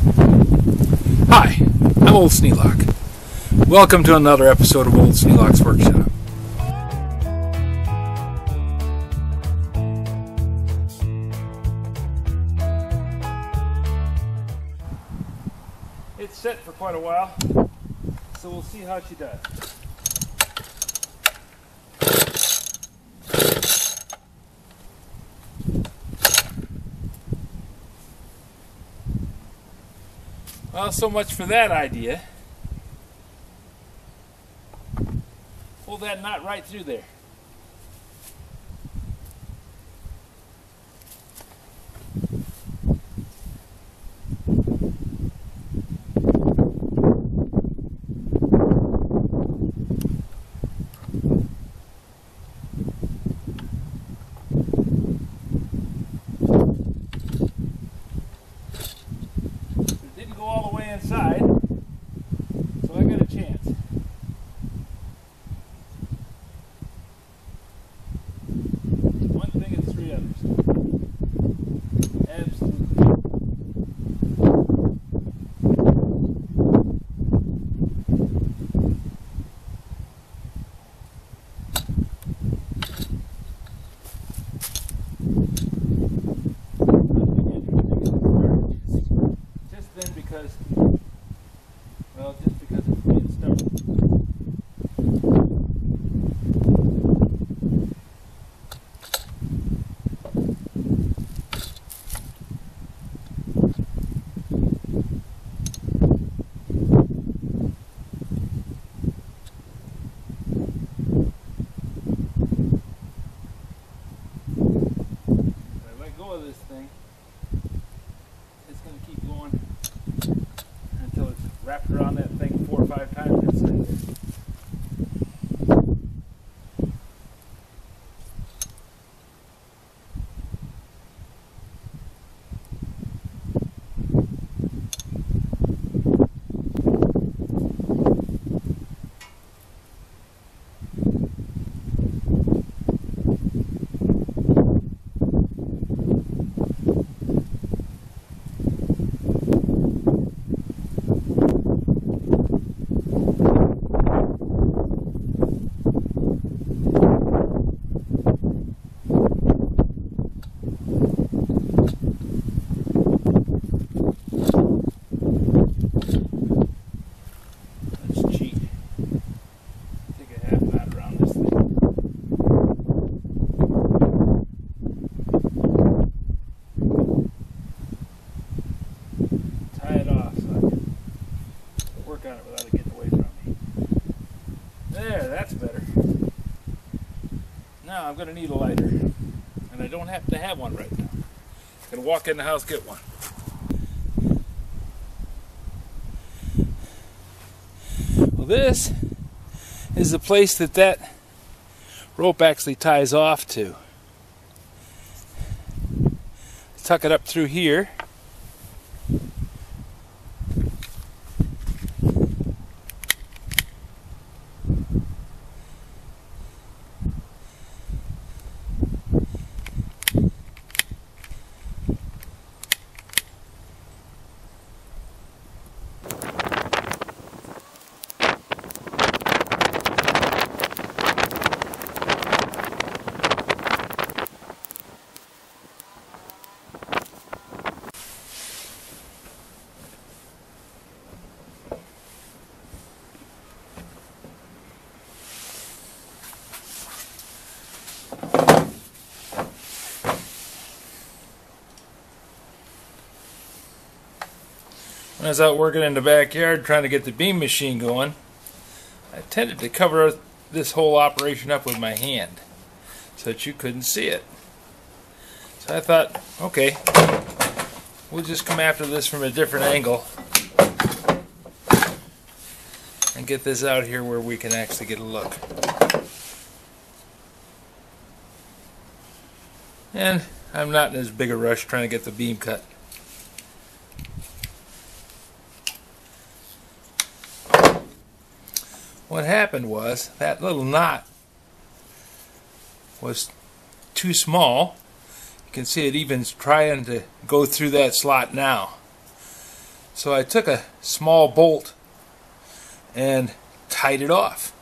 Hi, I'm Old Sneelock. Welcome to another episode of Old Sneelock's Workshop. It's set for quite a while, so we'll see how she does. Well, so much for that idea. Pull that knot right through there. Inside, so I got a chance. One thing and three others. Absolutely. Just then because well, just because it's being stubborn. If I let go of this thing, it's going to keep going until it's wrapped around that thing 4 or 5 times inside there. On it without it getting away from me. There, that's better. Now I'm going to need a lighter, and I don't happen to have one right now. I'm going to walk in the house, get one. Well, this is the place that rope actually ties off to. Tuck it up through here. When I was out working in the backyard trying to get the beam machine going, I tended to cover this whole operation up with my hand so that you couldn't see it. So I thought, okay, we'll just come after this from a different angle and get this out here where we can actually get a look. And I'm not in as big a rush trying to get the beam cut. What happened was that little knot was too small. You can see it even trying to go through that slot now. So I took a small bolt and tied it off.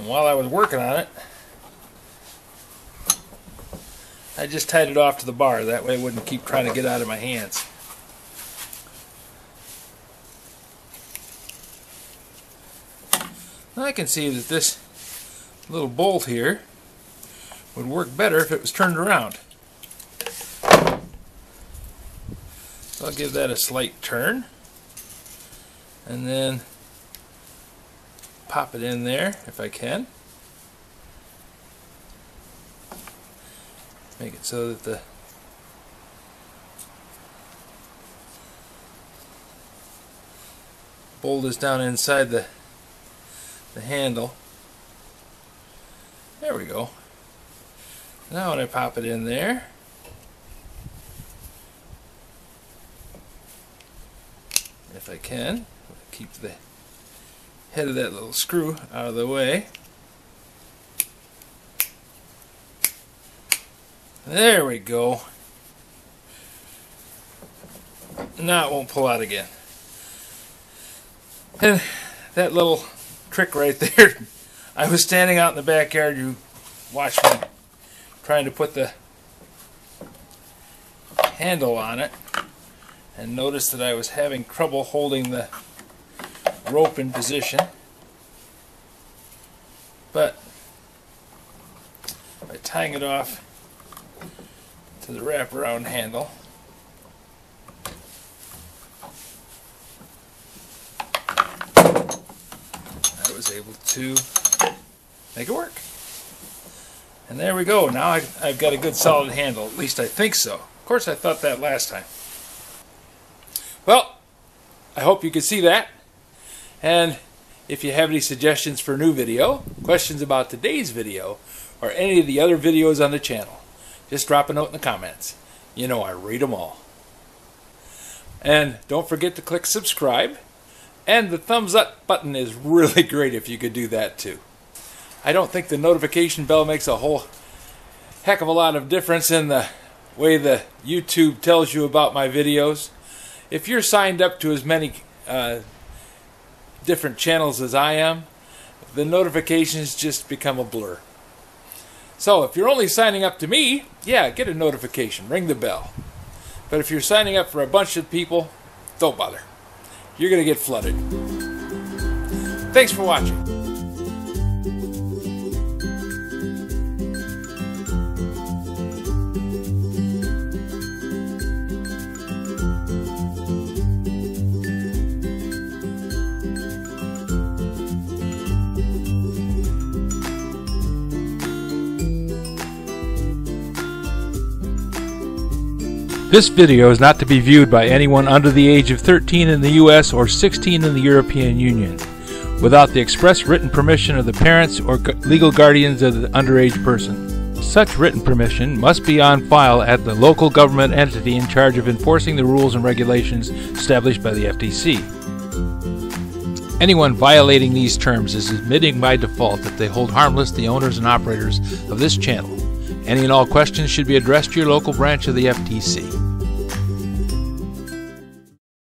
While I was working on it, I just tied it off to the bar. That way it wouldn't keep trying to get out of my hands. Now I can see that this little bolt here would work better if it was turned around. So I'll give that a slight turn and then pop it in there if I can. Make it so that the bolt is down inside the handle. There we go. Now when I pop it in there, if I can, keep the head of that little screw out of the way. There we go. Now it won't pull out again. And that little trick right there, I was standing out in the backyard, you watched me trying to put the handle on it, and noticed that I was having trouble holding the rope in position. But by tying it off to the wraparound handle, I was able to make it work. And there we go. Now I've got a good solid handle. At least I think so. Of course I thought that last time. Well, I hope you could see that. And if you have any suggestions for a new video, questions about today's video, or any of the other videos on the channel, just drop a note in the comments. You know I read them all. And don't forget to click subscribe. And the thumbs up button is really great if you could do that too. I don't think the notification bell makes a whole heck of a lot of difference in the way the YouTube tells you about my videos. If you're signed up to as many different channels as I am, the notifications just become a blur. So if you're only signing up to me, yeah, get a notification, ring the bell. But if you're signing up for a bunch of people, don't bother. You're going to get flooded. Thanks for watching. This video is not to be viewed by anyone under the age of 13 in the U.S. or 16 in the European Union, without the express written permission of the parents or legal guardians of the underage person. Such written permission must be on file at the local government entity in charge of enforcing the rules and regulations established by the FTC. Anyone violating these terms is admitting by default that they hold harmless the owners and operators of this channel. Any and all questions should be addressed to your local branch of the FTC.